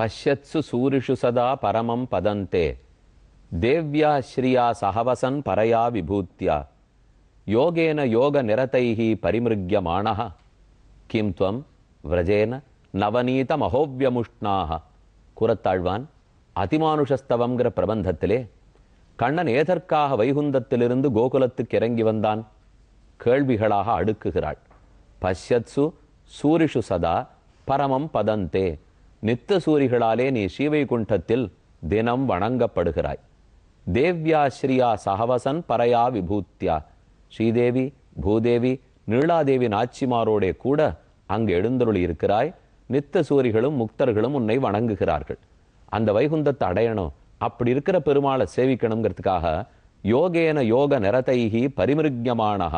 பஷ்யத்சு சூரிஷு சதா பரமம் பதந்தே தேவ்யா ஸ்ரீயா சஹவசன் பரயா விபூத்யா யோகேன யோக நிரதைஹி பரிமிருக்யமானஹ கிம் துவம் விரஜேன நவநீத மகோவ்யமுஷ்ணாக. கூறத்தாழ்வான் அதிமானுஷஸ்தவங்கிற பிரபந்தத்திலே கண்ணன் ஏதற்காக வைகுந்தத்திலிருந்து கோகுலத்துக்கு இறங்கி வந்தான் கேள்விகளாக அடுக்குகிறாள். பஷ்யத்சு சூரிஷு சதா பரமம் பதந்தே, நித்த சூரிகளாலே நீ ஸ்ரீவைகுண்டத்தில் தினம் வணங்கப்படுகிறாய். தேவ்யா ஸ்ரீயா சஹவசன் பரயா விபூத்யா, ஸ்ரீதேவி பூதேவி நீளாதேவி நாச்சிமாரோடே கூட அங்கு எழுந்தருளி இருக்கிறாய். நித்த சூரிகளும் முக்தர்களும் உன்னை வணங்குகிறார்கள். அந்த வைகுந்தத்தை அடையணும், அப்படி இருக்கிற பெருமாளை சேவிக்கணுங்கிறதுக்காக யோகேன யோக நிரதைஹி பரிமிருக்யமானஹ,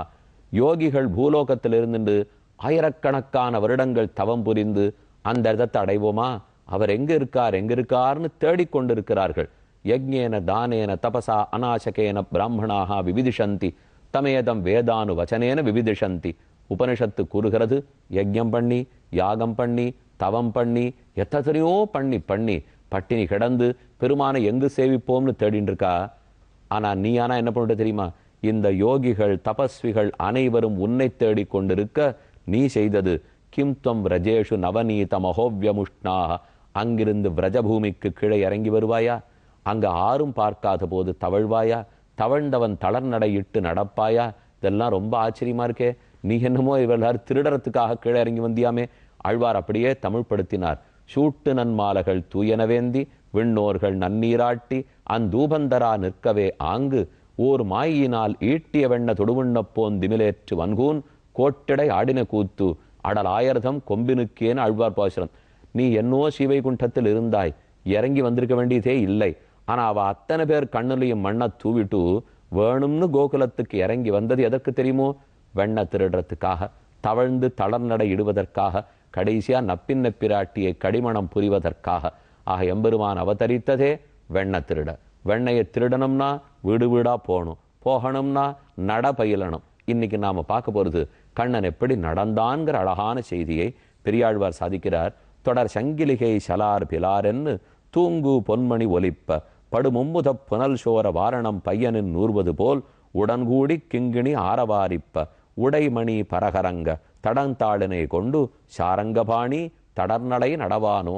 யோகிகள் பூலோகத்தில் இருந்துட்டு ஆயிரக்கணக்கான வருடங்கள் தவம் புரிந்து அந்த இடத்தை அடைவோமா, அவர் எங்க இருக்கார்னு தேடிக்கொண்டிருக்கிறார்கள். யஜ்ஞேன தானேன தபசா அநாசகேன பிராமணாக விவிதிஷந்தி தமேதம் வேதானு வச்சனேன விவிதிஷந்தி. உபனிஷத்து கூறுகிறது, யஜ்ஞம் பண்ணி யாகம் பண்ணி தவம் பண்ணி எத்தனையோ பண்ணி பட்டினி கிடந்து பெருமானை எங்கு சேவிப்போம்னு தேடின்னு இருக்கா. ஆனா நீ என்ன பண்ணிட்ட தெரியுமா, இந்த யோகிகள் தபஸ்விகள் அனைவரும் உன்னை தேடிக் கொண்டிருக்க நீ செய்தது கிம் துவம் விரஜேஷு நவநீத மகோவ்யமுஷ்ணாக, அங்கிருந்து விரஜபூமிக்கு கீழே இறங்கி வருவாயா, அங்க ஆறும் பார்க்காத போது தவழ்வாயா, தவழ்ந்தவன் தளர்நடையிட்டு நடப்பாயா. இதெல்லாம் ரொம்ப ஆச்சரியமா இருக்கே. நீ என்னமோ இவர்கள் திருடறத்துக்காக கீழே இறங்கி வந்தியாமே. ஆழ்வார் அப்படியே தமிழ்படுத்தினார். சூட்டு நன்மாலகள் தூயனவேந்தி விண்ணோர்கள் நன்னீராட்டி அந்தூபந்தரா நிற்கவே ஆங்கு ஓர் மாயினால் ஈட்டிய வெண்ண தொடுவுண்ணப்போன் திமிலேற்று வன்கூன் கோட்டிடை ஆடின கூத்து அடல் ஆயர்தம் கொம்பினுக்கேன்னு ஆழ்வார் பாசுரம். நீ என்னோ ஸ்ரீவைகுண்டத்தில் இருந்தாய், இறங்கி வந்திருக்க வேண்டியதே இல்லை. ஆனா அவ அத்தனை பேர் கண்ணுலையும் மண்ணை தூவிட்டு வேணும்னு கோகுலத்துக்கு இறங்கி வந்தது எதற்கு தெரியுமோ, வெண்ண திருடுறதுக்காக, தவழ்ந்து தளர்நடை இடுவதற்காக, கடைசியா நப்பின்ன பிராட்டியை கடிமணம் புரிவதற்காக. ஆக எம்பெருமான் அவதரித்ததே வெண்ண திருட. வெண்ணையை திருடணும்னா வீடு வீடா போகணும்னா நட பயிலணும். இன்னைக்கு நாம பார்க்க போறது கண்ணன் எப்படி நடந்தான்கிற அழகான செய்தியை பெரியாழ்வார் சாதிக்கிறார். தொடர் சங்கிலிகை சலார் பிலாரென்னு தூங்கு பொன்மணி ஒலிப்ப படுமும்முத புனல் சோர வாரணம் பையனின் நூறுவது போல் உடன்கூடி கிங்கிணி ஆரவாரிப்ப உடைமணி பரகரங்க தடந்தாளினை கொண்டு சாரங்கபாணி தடர்நடை நடவானோ.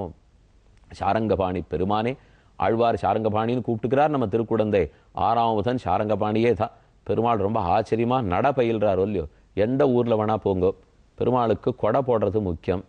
சாரங்கபாணி பெருமானே, ஆழ்வார் சாரங்கபாணின்னு கூப்பிட்டுக்கிறார். நம்ம திருக்குடந்தை 6ஆம் சாரங்கபாணியே தான். பெருமாள் ரொம்ப ஆச்சரியமா நட பயில்றார் இல்லையோ. எந்த ஊர்ல வேணா போங்க, பெருமாளுக்கு கொடை போடுறது முக்கியம்,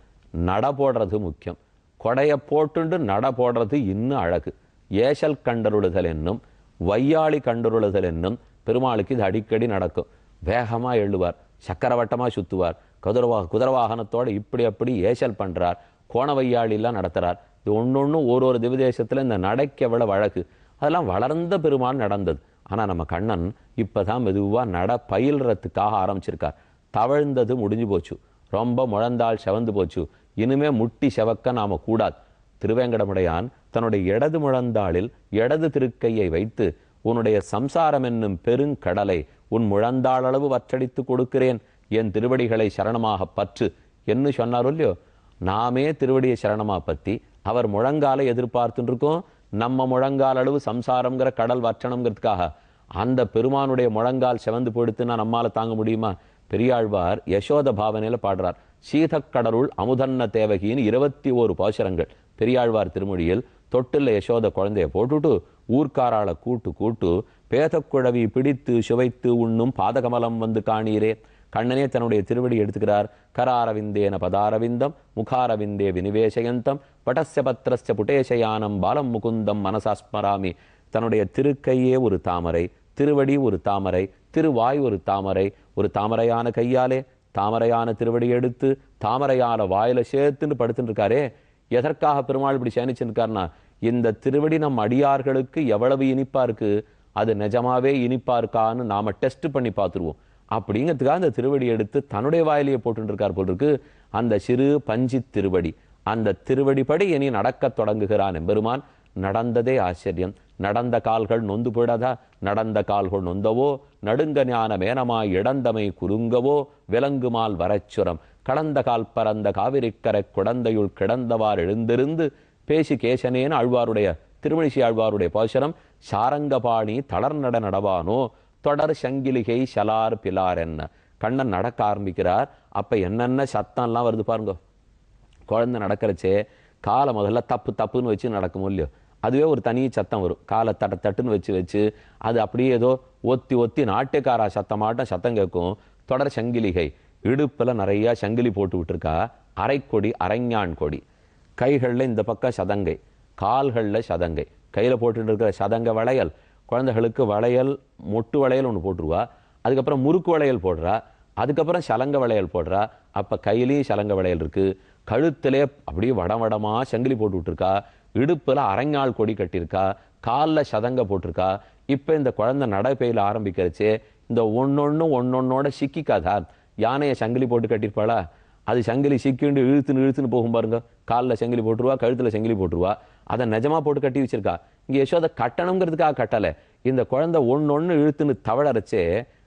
நட போடுறது முக்கியம். கொடையை போட்டுண்டு நட போடுறது இன்னும் அழகு. ஏசல் கண்டருளுதல் என்னும் வையாளி கண்டருளுதல் என்னும் பெருமாளுக்கு இது அடிக்கடி நடக்கும். வேகமா எழுவார், சக்கரவட்டமா சுத்துவார், குதிரை வாகனத்தோட இப்படி அப்படி ஏசல் பண்றார், கோண வையாளிலாம் நடத்துறார். இது ஒன்னொன்னு ஒரு திவ்யதேசத்துல இந்த நடைக்கு எவ்வளவு அழகு. அதெல்லாம் வளர்ந்த பெருமாள் நடந்தது. ஆனா நம்ம கண்ணன் இப்பதான் மெதுவா நட பயில்றதுக்காக ஆரம்பிச்சிருக்கார். தவழ்ந்தது முடிஞ்சு போச்சு, ரொம்ப முழந்தாள் செவந்து போச்சு, இனிமே முட்டி செவக்க நாம கூடாது. திருவேங்கடமுடையான் தன்னுடைய இடது முழந்தாளில் இடது திருக்கையை வைத்து உன்னுடைய சம்சாரம் என்னும் பெருங்கடலை உன் முழந்தாளளவு வற்றடித்து கொடுக்கிறேன், என் திருவடிகளை சரணமாக பற்று என்று சொன்னாரோ இல்லையோ. நாமே திருவடியை சரணமா பத்தி அவர் முழங்காலை எதிர்பார்த்துட்டு இருக்கோம். நம்ம முழங்கால் அளவு சம்சாரம்ங்கிற கடல் வற்றணுங்கிறதுக்காக அந்த பெருமானுடைய முழங்கால் செவந்து போடுத்துன்னா நம்மால தாங்க முடியுமா? பெரியாழ்வார் யசோத பாவனையில பாடுறார். சீதக்கடலுள் அமுதன்ன தேவகின்னு 21 பாசுரங்கள் பெரியாழ்வார் திருமொழியில். தொட்டில் யசோத குழந்தைய போட்டுட்டு ஊர்க்காரால கூட்டு பேதக்குழவி பிடித்து சுவைத்து உண்ணும் பாதகமலம் வந்து காணீரே. கண்ணனே தன்னுடைய திருவடி எடுத்துக்கிறார். கராரவிந்தேன பதாரவிந்தம் முகாரவிந்தே வினிவேசயந்தம் பட்டஸ்ய பத்திரஸ்ய புட்டேசயானம் பாலம் முகுந்தம் மனசாஸ்மராமி. தன்னுடைய திருக்கையே ஒரு தாமரை, திருவடி ஒரு தாமரை, திருவாய் ஒரு தாமரை, ஒரு தாமரையான கையாலே தாமரையான திருவடி எடுத்து தாமரையான வாயில சேர்த்துன்னு படுத்துட்டு இருக்காரே. எதற்காக பெருமாள் இப்படி சேனிச்சுருக்காருன்னா, இந்த திருவடி நம் அடியார்களுக்கு எவ்வளவு இனிப்பா இருக்கு, அது நிஜமாவே இனிப்பா இருக்கான்னு நாம டெஸ்ட் பண்ணி பார்த்துருவோம். அப்படிங்கிறதுக்காக அந்த திருவடி எடுத்து தன்னுடைய வாயிலேயே போட்டு இருக்கார் போல் இருக்கு. அந்த சிறு பஞ்சி திருவடி, அந்த திருவடிப்படி இனி நடக்க தொடங்குகிறான் எம்பெருமான். நடந்ததே ஆச்சரியம். நடந்த கால்கள் நொந்து போயிடாதா? நடந்த கால்கள் நொந்தவோ நடுங்க ஞான மேனமாய் இடந்தமை குறுங்கவோ விலங்குமால் வரச்சுரம் கடந்த கால் பரந்த காவிரிக்கரை குடந்தையுள் கிடந்தவார் எழுந்திருந்து பேசி கேசனேன்னு ஆழ்வாருடைய திருமணிசி ஆழ்வாருடைய பாசுரம். சாரங்கபாணி தளர்நட நடவானோ தொடர் சங்கிலிகை சலார் பிலார் என்ன. கண்ணன் நடக்க ஆரம்பிக்கிறார். அப்ப என்னென்ன சத்தம்லாம் வருது பாருங்க. குழந்தை நடக்கிறச்சே காலை முதல்ல தப்பு தப்புன்னு வச்சு நடக்கும் இல்லையோ, அதுவே ஒரு தனி சத்தம் வரும். காலை தட்டுன்னு வச்சு அது அப்படியே ஏதோ ஒத்தி ஒத்தி நாட்டியக்காரா சத்தமாட்டம் சத்தம் கேட்கும். தொடர் சங்கிலிகை, இடுப்புல நிறைய சங்கிலி போட்டு விட்டுருக்கா. அரைக்கொடி, அரைஞான் கொடி. கைகளில் இந்த பக்கம் சதங்கை, கால்களில் சதங்கை. கையில் போட்டுட்டு இருக்கிற சதங்க வளையல், குழந்தைகளுக்கு வளையல் மொட்டு வளையல் ஒன்று போட்டுருவா. அதுக்கப்புறம் முறுக்கு வளையல் போடுறா. அதுக்கப்புறம் சலங்க வளையல் போடுறா. அப்போ கையிலையும் சலங்க வளையல் இருக்கு. கழுத்திலே அப்படியே வடமா சங்கிலி போட்டு விட்டுருக்கா. இடுப்புல அரைஞாள் கொடி கட்டியிருக்கா. காலில் சதங்க போட்டிருக்கா. இப்போ இந்த குழந்தை நடைபெயில ஆரம்பிக்கிறச்சே இந்த ஒன்னொன்னோட சிக்கிக்காதா. யானையை சங்கிலி போட்டு கட்டியிருப்பாளா, அது சங்கிலி சிக்கிண்டு இழுத்துன்னு போகும் பாருங்க. காலில் சங்கிலி போட்டுருவா, கழுத்தில் சங்கிலி போட்டுருவா. அதை நிஜமா போட்டு கட்டி வச்சிருக்கா. இங்கே யசோதை கட்டணுங்கிறதுக்காக கட்டலை. இந்த குழந்தை ஒன்னொன்னு இழுத்துன்னு தவழறச்சே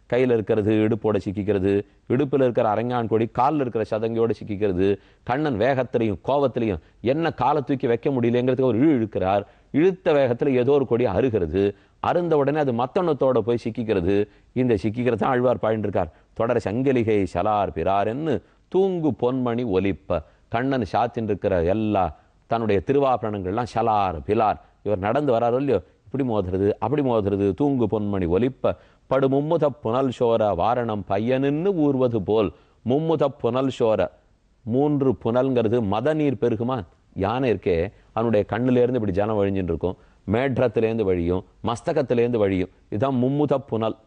கையில் இருக்கிறது இடுப்போட சிக்கிக்கிறது, இடுப்பில் இருக்கிற அரங்கான் கொடி காலில் இருக்கிற சதங்கையோட சிக்கிக்கிறது. கண்ணன் வேகத்திலையும் கோபத்திலையும் என்ன காலை தூக்கி வைக்க முடியலங்கிறதுக்கு ஒரு இழுக்கிறார். இழுத்த வேகத்தில் ஏதோ ஒரு கொடி அருகிறது. அருந்த உடனே அது மத்தொன்னத்தோட போய் சிக்கிக்கிறது. இந்த சிக்கிக்கிறது தான் ஆழ்வார் பாடிட்டு இருக்கார். தொடர சங்கிலிகை சலார் பிறார்ன்னு தூங்கு பொன்மணி ஒலிப்ப. கண்ணன் சாத்தின் இருக்கிற எல்லா தன்னுடைய திருவாபரணங்கள்லாம் சலார் பிலார். இவர் நடந்து வராரோ இல்லையோ, இப்படி மோதுறது அப்படி மோதுறது. தூங்கு பொன்மணி ஒலிப்ப படு மும்முத புனல் சோர வாரணம் பையனின்னு ஊர்வது போல். மும்முத புனல் சோர, 3 புனல்ங்கிறது மத நீர் பெருகுமா. யானை இருக்கே, அவனுடைய கண்ணிலேருந்து இப்படி ஜனம் வழிஞ்சுட்டு இருக்கும். மேற்றத்திலேருந்து வழியும், மஸ்தகத்திலேருந்து வழியும். இதுதான் மும்முத புனல்.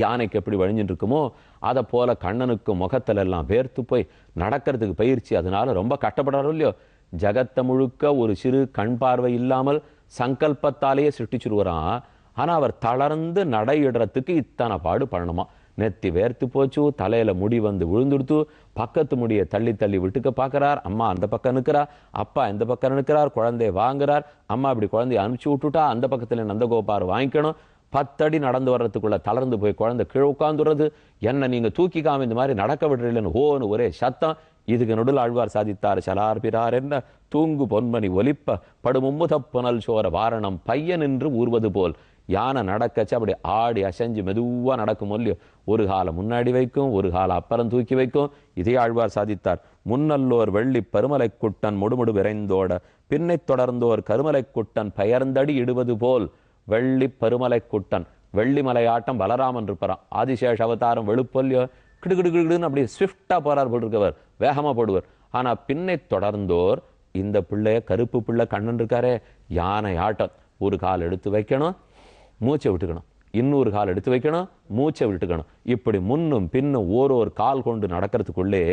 யானைக்கு எப்படி வழிஞ்சுட்டு இருக்குமோ அதை போல கண்ணனுக்கு முகத்துல எல்லாம் வேர்த்து போய் நடக்கிறதுக்கு பயிற்சி. அதனால ரொம்ப கஷ்டப்படுறாரோ இல்லையோ, ஜகத்தை முழுக்க ஒரு சிறு கண் பார்வை இல்லாமல் சங்கல்பத்தாலேயே சிருஷ்டிச்சுருவாரான். ஆனா அவர் தளர்ந்து நடையிடுறதுக்கு இத்தனை பாடு பண்ணணுமா. நெத்தி வேர்த்து போச்சு, தலையில முடி வந்து விழுந்துடுத்து, பக்கத்து முடியை தள்ளி தள்ளி விட்டுக்க பார்க்கிறார். அம்மா அந்த பக்கம் நிற்கிறார், அப்பா இந்த பக்கம் நிற்கிறார். குழந்தைய வாங்குறார். அம்மா இப்படி குழந்தைய அனுப்பிச்சு விட்டுட்டா அந்த பக்கத்துல நந்தகோபார் வாங்கிக்கணும். 10 அடி நடந்து வர்றதுக்குள்ள தளர்ந்து போய் குழந்தை கீழே உட்காந்துடுறது. என்ன நீங்க தூக்கிக்காம இந்த மாதிரி நடக்க விடுறீங்கன்னு ஓன்னு ஒரே சத்தம். இதுக்கு நடுவில் ஆழ்வார் சாதித்தார். சலார் பிறார் என்ன தூங்கு பொன்மணி ஒலிப்ப படு மும்முத புனல் சோர வாரணம் பையன் என்று ஊர்வது போல். யானை நடக்கச்சு அப்படி ஆடி அசைஞ்சு மெதுவா நடக்கும் இல்லையோ, ஒரு காலம் முன்னாடி வைக்கும், ஒரு காலம் அப்புறம் தூக்கி வைக்கும். இதே ஆழ்வார் சாதித்தார். முன்னல்லோர் வெள்ளி பருமலை குட்டன் முடுமுடு விரைந்தோட பின்னை தொடர்ந்தோர் கருமலை குட்டன் பெயர்ந்தடி இடுவது போல். வெள்ளி பருமலை குட்டன், வெள்ளிமலையாட்டம் பலராமன் இருப்பாராம். ஆதிசேஷ அவதாரம் வெளுப்பொல்லியோ கிடுகிடுகிடுன்னு அப்படி ஸ்விஃப்டா போறார் போட்டிருக்கவர், வேகமா போடுவார். ஆனா பின்னை தொடர்ந்தோர், இந்த பிள்ளைய கருப்பு பிள்ளை கண்ணன் இருக்காரே, யானை ஆட்டம். ஒரு கால் எடுத்து வைக்கணும், மூச்சை விட்டுக்கணும். இன்னொரு கால் எடுத்து வைக்கணும், மூச்சை விட்டுக்கணும். இப்படி முன்னும் பின்னும் ஓரோரு கால் கொண்டு நடக்கிறதுக்குள்ளே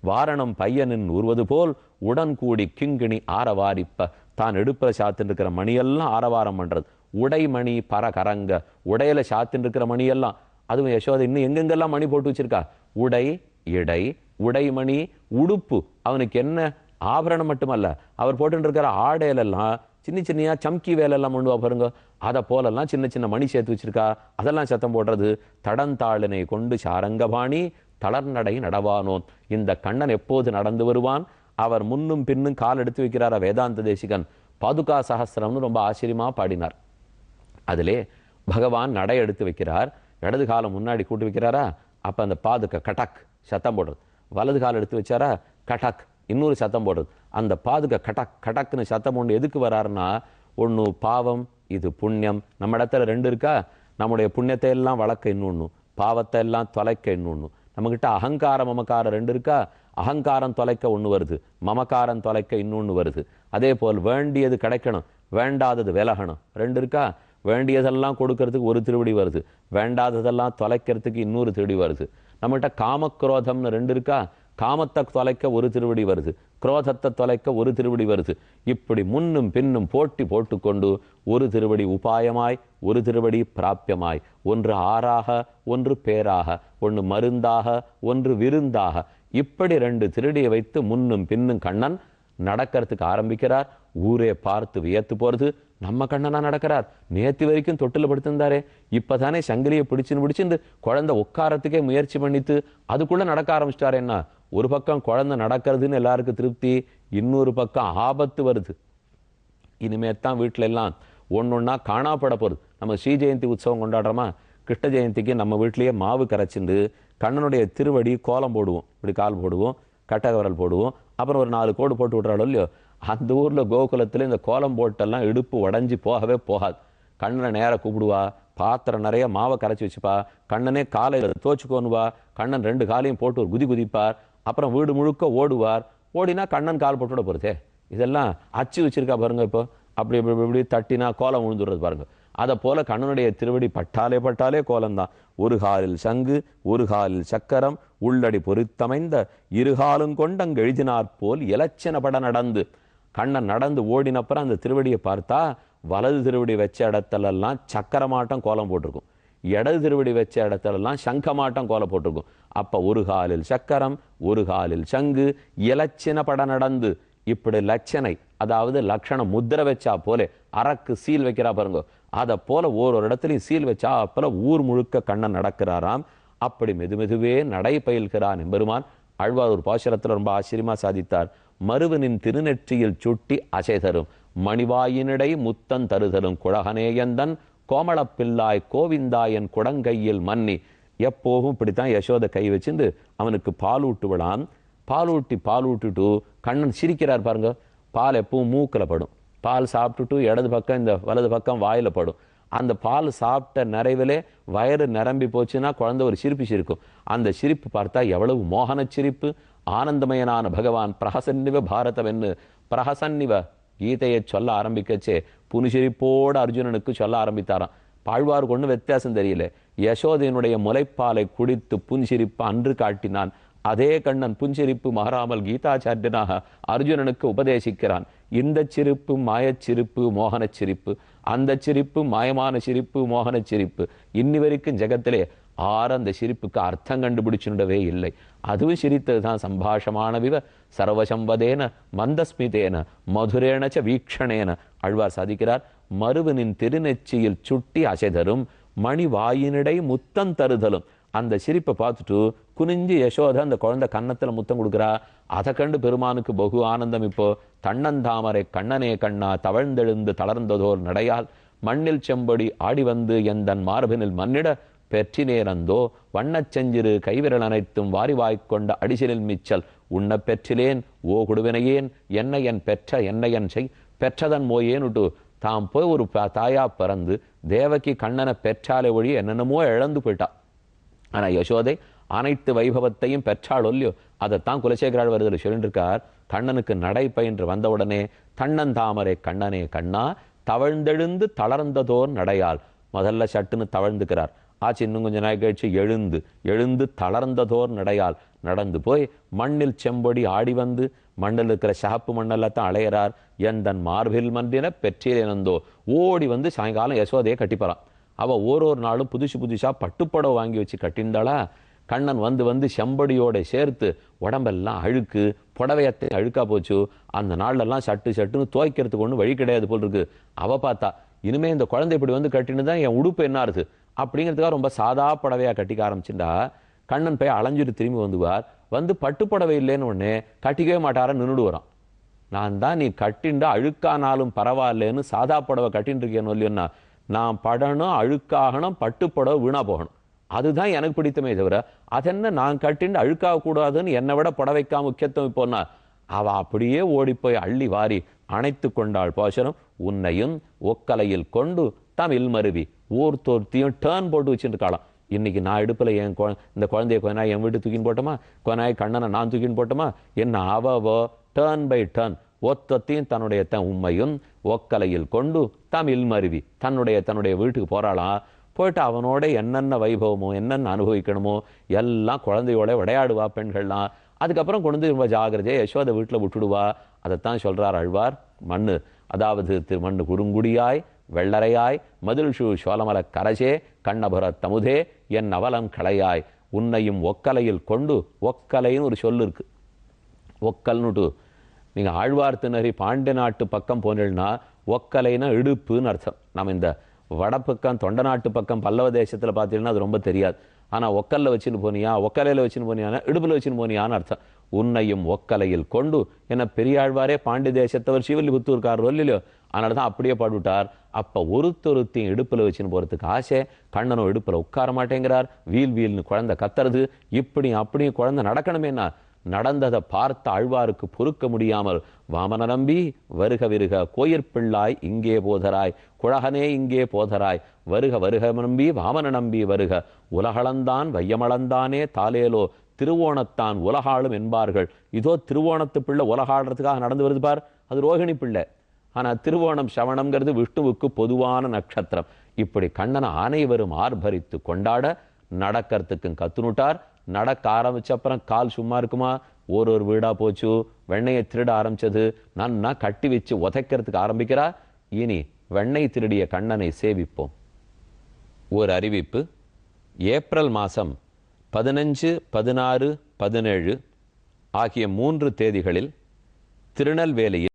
வாரணம் பையனின் உருவது போல் உடன் கூடி கிங்கிணி ஆரவாரிப்ப. தான் எடுப்புல சாத்தின் இருக்கிற மணியெல்லாம் ஆரவாரம் பண்றது. உடைமணி பரகரங்க, உடையில சாத்தின் இருக்கிற மணியெல்லாம். அதுவும் யசோதை இன்னும் எங்கெங்கெல்லாம் மணி போட்டு வச்சிருக்கா. உடை, இடை, உடைமணி, உடுப்பு. அவனுக்கு என்ன ஆபரணம் மட்டுமல்ல, அவர் போட்டு இருக்கிற ஆடையிலெல்லாம் சின்ன சின்னையா சம்கி வேலையெல்லாம் பண்ணுவா பாருங்க. அதை போலெல்லாம் சின்ன சின்ன மணி சேர்த்து வச்சிருக்கா. அதெல்லாம் சத்தம் போடுறது. தடந்தாளினை கொண்டு சாரங்கபாணி தளர்நடை நடவானோன். இந்த கண்ணன் எப்போது நடந்து வருவான். அவர் முன்னும் பின்னும் கால் எடுத்து வைக்கிறாரா வேதாந்த தேசிகன். பாதுகா சகஸ்திரம்னு ரொம்ப ஆச்சரியமா பாடினார். அதிலே பகவான் நடை எடுத்து வைக்கிறார். இடது காலம் முன்னாடி கூட்டி வைக்கிறாரா, அப்ப அந்த பாதுகா கட்டாக் சத்தம் போடுறது. வலது காலம் எடுத்து வச்சாரா, கட்டாக் இன்னொரு சத்தம் போடுறது. அந்த பாதுகா கட்டாக் கட்டாக்னு சத்தம் ஒன்று எதுக்கு வராருன்னா, ஒன்று பாவம், இது புண்ணியம். நம்ம இடத்துல 2 இருக்கா. நம்முடைய புண்ணியத்தை எல்லாம் வளர்க்க இன்னொன்று, பாவத்தை எல்லாம் தொலைக்க இன்னொன்று. நம்மகிட்ட அகங்காரம் மமக்காரம் 2 இருக்கா. அகங்காரம் தொலைக்க ஒன்று வருது, மமக்காரம் தொலைக்க இன்னொன்று வருது. அதே போல் வேண்டியது கிடைக்கணும், வேண்டாதது விலகணும் 2 இருக்கா. வேண்டியதெல்லாம் கொடுக்கறதுக்கு ஒரு திருவடி வருது, வேண்டாததெல்லாம் தொலைக்கிறதுக்கு இன்னொரு திருவடி வருது. நம்மகிட்ட காமக்ரோதம்னு 2 இருக்கா. காமத்தை தொலைக்க ஒரு திருவடி வருது, குரோதத்தை தொலைக்க ஒரு திருவடி வருது. இப்படி முன்னும் பின்னும் போட்டி போட்டுக்கொண்டு ஒரு திருவடி உபாயமாய், ஒரு திருவடி பிராப்பியமாய், ஒன்று ஆறாக, ஒன்று பேராக, ஒன்று மருந்தாக, ஒன்று விருந்தாக, இப்படி 2 திருடியை வைத்து முன்னும் பின்னும் கண்ணன் நடக்கிறதுக்கு ஆரம்பிக்கிறார். ஊரே பார்த்து வியத்து போறது. நம்ம கண்ணனா நடக்கிறார். நேத்து வரைக்கும் தொட்டில் படுத்திருந்தாரே, இப்பதானே சங்கிலியை பிடிச்சுன்னு குழந்தை உட்காரத்துக்கே முயற்சி பண்ணிட்டு அதுக்குள்ள நடக்க ஆரம்பிச்சிட்டாரு. என்ன, ஒரு பக்கம் குழந்தை நடக்கிறதுன்னு எல்லாருக்கும் திருப்தி, இன்னொரு பக்கம் ஆபத்து வருது. இனிமேத்தான் வீட்டில எல்லாம் ஒன்னொன்னா காணாப்பட போகுது. நம்ம ஸ்ரீ ஜெயந்தி உற்சவம் கொண்டாடுறோமா, கிருஷ்ண ஜெயந்திக்கு நம்ம வீட்லேயே மாவு கரைச்சிண்டு கண்ணனுடைய திருவடி கோலம் போடுவோம். இப்படி கால் போடுவோம், கட்டகவரல் போடுவோம், அப்புறம் ஒரு 4 கோடு போட்டு விட்றாளோ இல்லையோ. அந்த ஊரில் கோகுலத்தில் இந்த கோலம் போட்டெல்லாம் இடுப்பு உடஞ்சி போகவே போகாது. கண்ணனை நேராக கூப்பிடுவா, பாத்திரம் நிறைய மாவை கரைச்சி வச்சுப்பா, கண்ணனே காலையில் தோச்சுக்கோணுவா, கண்ணன் 2 காலையும் போட்டு ஒரு குதி குதிப்பார், அப்புறம் வீடு முழுக்க ஓடுவார். ஓடினா கண்ணன் கால் போட்டு விட போகிறதே. இதெல்லாம் அச்சு வச்சிருக்கா பாருங்க. இப்போ அப்படி இப்படி இப்படி தட்டினா கோலம் விழுந்துடுறது பாருங்க. அதை போல கண்ணனுடைய திருவடி பட்டாலே கோலம்தான். ஒரு காலில் சங்கு, ஒரு காலில் சக்கரம், உள்ளடி பொறித்தமைந்த இருகாலும் கொண்டங்கு எழுதினார் போல் இலச்சனப்பட நடந்து. கண்ணன் நடந்து ஓடினப்புறம் அந்த திருவடியை பார்த்தா வலது திருவடி வச்ச இடத்துலலாம் சக்கரமாட்டம் கோலம் போட்டிருக்கும், இடது திருவடி வச்ச இடத்துலலாம் சங்கமாட்டம் கோலம் போட்டிருக்கும். அப்ப ஒரு காலில் சக்கரம், ஒரு காலில் சங்கு, இலச்சினப்பட நடந்து. இப்படி லட்சணை, அதாவது லட்சணம் முத்திரை வச்சா போல அரக்கு சீல் வைக்கிறா பாருங்க. அதை போல ஒரு இடத்துலையும் சீல் வச்சா அப்போல ஊர் முழுக்க கண்ணன் நடக்கிறாராம். அப்படி மெதுமெதுவே நடை பயில்கிறான் எம்பெருமான். ஆழ்வார் ஒரு பாசுரத்தில் ரொம்ப ஆச்சரியமா சாதித்தார். மருவனின் திருநெற்றியில் சுட்டி அசை தரும் மணிவாயினிடை முத்தன் தருதலும் குழகனேயந்தன் கோமளப்பில்லாய் கோவிந்தாயன் குடங்கையில் மன்னி. எப்போவும் இப்படித்தான் யசோதை கை வச்சுட்டு அவனுக்கு பால் ஊட்டு விடான். பாலூட்டிட்டு கண்ணன் சிரிக்கிறார் பாருங்க. பால் எப்பவும் மூக்கில் படும், பால் சாப்பிட்டுட்டு இடது பக்கம் இந்த வலது பக்கம் வாயில படும். அந்த பால் சாப்பிட்ட நிறைவிலே வயிறு நிரம்பி போச்சுன்னா குழந்தை ஒரு சிரிப்பு சிரிக்கும். அந்த சிரிப்பு பார்த்தா எவ்வளவு மோகன சிரிப்பு. ஆனந்தமயனான பகவான் பிரஹசன்னிவ பாரதவென்னு பிரஹசன்னிவ கீதையை சொல்ல ஆரம்பிக்கச்சே புனிசிரிப்போடு அர்ஜுனனுக்கு சொல்ல ஆரம்பித்தாராம். பாழ்வாருக்கு ஒன்றும் வித்தியாசம் தெரியல. யசோதையினுடைய முலைப்பாலை குடித்து புன்சிரிப்பு அன்று காட்டினான். அதே கண்ணன் புன்சிரிப்பு மாறாமல் கீதாச்சாரியனாக அர்ஜுனனுக்கு உபதேசிக்கிறான். இந்த சிரிப்பு மாயச்சிரிப்பு மோகனச் சிரிப்பு, அந்த சிரிப்பு மாயமான சிரிப்பு மோகனச் சிரிப்பு. இன்னி வரைக்கும் ஜெகத்திலே அந்த சிரிப்புக்கு அர்த்தம் கண்டுபிடிச்சுடவே இல்லை. அதுவும் சிரித்ததுதான். சம்பாஷமானவிவ சர்வசம்பதேன மந்தஸ்மிதேன மதுரேனச்ச வீக்ஷணேன. ஆழ்வார் சாதிக்கிறார். மருவனின் திருநெச்சியில் சுட்டி அசைதரும் மணி வாயினிடை முத்தம் தருதலும். அந்த சிரிப்பை பார்த்துட்டு குனிஞ்சு யசோதை அந்த குழந்தை கன்னத்துல முத்தம் கொடுக்குறா. அதை கண்டு பெருமானுக்கு பகு ஆனந்தம். இப்போ தன்னந்தாமரை கண்ணனே கண்ணா தவழ்ந்தெழுந்து தளர்ந்ததோர் நடையால் மண்ணில் செம்படி ஆடி வந்து எந்தன் மார்பினில் மன்னிட பெற்றினேரந்தோ வண்ணச் செஞ்சிறு கைவிரல் அனைத்தும் வாரி வாய்க்கொண்ட அடிசிலில் மிச்சல் உன்ன பெற்றிலேன் ஓ கொடுவினையேன் என்னை என் பெற்ற என்னை என் செய் பெற்றதன் மோயேனுட்டு. தாம் போய் ஒரு தாயா பிறந்து தேவகி கண்ணனை பெற்றாலே ஒழிய என்னென்னமோ இழந்து போயிட்டா. ஆனா யசோதை அனைத்து வைபவத்தையும் பெற்றாள் இல்லையோ. அதைத்தான் குலசேகரால் வருதல் சொல்லிட்டு இருக்கார். கண்ணனுக்கு நடை பயின்று வந்தவுடனே தன்னந்தாமரை கண்ணனே கண்ணா தவழ்ந்தெழுந்து தளர்ந்ததோர் நடையால். முதல்ல சட்டுன்னு தவழ்ந்துக்கிறார். ஆச்சு இன்னும் கொஞ்சம் நாள் கழிச்சு எழுந்து தளர்ந்ததோர் நடையால் நடந்து போய் மண்ணில் செம்பொடி ஆடி வந்து மண்ணில் இருக்கிற சகப்பு மண்ணெல்லாம் அலையிறார். எந்தன் மார்பில் மன்றின பெற்றிலேனந்தோ ஓடி வந்து சாயங்காலம் யசோதையை கட்டிப்பறான். அவள் ஒரு நாளும் புதுசா பட்டுப்படவை வாங்கி வச்சு கட்டியிருந்தாளா. கண்ணன் வந்து செம்படியோட சேர்த்து உடம்பெல்லாம் அழுக்கு, புடவையத்தை அழுக்கா போச்சு. அந்த நாள்லாம் சட்டுன்னு துவைக்கிறதுக்கு ஒன்றும் வழி கிடையாது போல் இருக்கு. அவ பார்த்தா இனிமே இந்த குழந்தை இப்படி வந்து கட்டின்னு தான் என் உடுப்பு என்ன ஆறுது அப்படிங்கிறதுக்காக ரொம்ப சாதா புடவையா கட்டிக்க ஆரம்பிச்சுட்டா. கண்ணன் போய் அலைஞ்சிட்டு திரும்பி வந்துவார். வந்து பட்டுப்புடவை இல்லைன்னு உடனே கட்டிக்கவே மாட்டார நின்றுடு வரான். நான் தான் நீ கட்டிண்டா அழுக்கானாலும் பரவாயில்லைன்னு சாதா புடவை கட்டின்னு இருக்கேன்னு இல்லையோன்னா நான் படணும் அழுக்காகணும் பட்டுப்புடவை வீணா போகணும். அதுதான் எனக்கு பிடித்தமே தவிர அதென்ன நான் கட்டிண்டு அழுக்காக கூடாதுன்னு என்னை விட புடவைக்கா முக்கியத்துவம் இப்போன்னா. அவ அப்படியே ஓடி போய் அள்ளி வாரி அணைத்து கொண்டாள். பாசனம் உன்னையும் ஒக்கலையில் கொண்டு தமிழ் மருவி ஊர்த்தோர்த்தியும் டேர்ன் போட்டு வச்சுட்டு இருக்காளாம். இன்னைக்கு நான் இடுப்புல இந்த குழந்தைய கொஞ்ச என் வீட்டு தூக்கின்னு போட்டோமா, கொஞ்ச கண்ணனை நான் தூக்கின்னு போட்டோமா, என்ன அவ டேர்ன் பை டேர்ன் ஒத்தத்தையும் தன்னுடைய உண்மையும் ஒக்கலையில் கொண்டு தமிழ் மருவி தன்னுடைய வீட்டுக்கு போறாளாம். போயிட்டு அவனோட என்னென்ன வைபவமோ என்னென்ன அனுபவிக்கணுமோ எல்லாம் குழந்தையோட விளையாடுவா பெண்கள்லாம். அதுக்கப்புறம் கொண்டு ரொம்ப ஜாகிரதையா யசோதை வீட்டில் விட்டுடுவா. அதைத்தான் சொல்றார் ஆழ்வார். மண்ணு அதாவது திருமண்ணு குறுங்குடியாய் வெள்ளரையாய் மதில் சோழமல கரசே கண்ணபுர தமுதே என் அவலம் களையாய் உன்னையும் ஒக்கலையில் கொண்டு. ஒக்கலைன்னு ஒரு சொல்லு இருக்கு. ஒக்கல்னுட்டு நீங்க ஆழ்வார் திணறி பாண்டிய நாட்டு பக்கம் போனீங்கன்னா ஒக்கலைன்னா இடுப்புன்னு அர்த்தம். நம்ம இந்த வடப்பக்கம் தொண்ட நாட்டு பக்கம் பல்லவ தேசத்துல பார்த்தீங்கன்னா அது ரொம்ப தெரியாது. ஆனா ஒக்கல்ல வச்சுன்னு போனியா, ஒக்கலையில வச்சுன்னு போனியானா இடுப்புல வச்சுன்னு போனியான்னு அர்த்தம். உன்னையும் ஒக்கலையில் கொண்டு என பெரியாழ்வாரே பாண்டிய தேசத்தவர் சிவல்லிபுத்தூர்காரர் இல்லையோ அதனால தான் அப்படியே பாடுவிட்டார். அப்போ ஒருத்தொருத்தையும் இடுப்பில் வச்சுன்னு போகிறதுக்கு ஆசை. கண்ணனும் இடுப்பில் உட்கார மாட்டேங்கிறார். வீல் வீல்னு குழந்தை கத்துறது. இப்படியும் அப்படியும் குழந்தை நடக்கணுமேனா நடந்ததை பார்த்த ஆழ்வாருக்கு பொறுக்க முடியாமல், வாமன நம்பி வருக வருக கோயிற்பிள்ளாய் இங்கே போதராய், குழகனே இங்கே போதராய், வருக வருக நம்பி வாமன நம்பி வருக, உலகளந்தான் வையமளந்தானே தாலேலோ திருவோணத்தான் உலகாளும் என்பார்கள். இதோ திருவோணத்து பிள்ளை உலகாடுறதுக்காக நடந்து வருது பார், அது ரோகிணி பிள்ளை. ஆனால் திருவோணம் சவணம்ங்கிறது விஷ்ணுவுக்கு பொதுவான நட்சத்திரம். இப்படி கண்ணனை அனைவரும் ஆர்ப்பரித்து கொண்டாட நடக்கிறதுக்கும் கத்துனுட்டார். நடக்க ஆரம்பிச்ச அப்புறம் கால் சும்மா இருக்குமா? ஒரு வீடா போச்சு. வெண்ணையை திருட ஆரம்பிச்சது. நன்னா கட்டி வச்சு உதைக்கிறதுக்கு ஆரம்பிக்கிறா. இனி வெண்ணெய் திருடிய கண்ணனை சேவிப்போம். ஒரு அறிவிப்பு. ஏப்ரல் மாதம் 15, 16, 17 ஆகிய 3 தேதிகளில் திருநெல்வேலியில்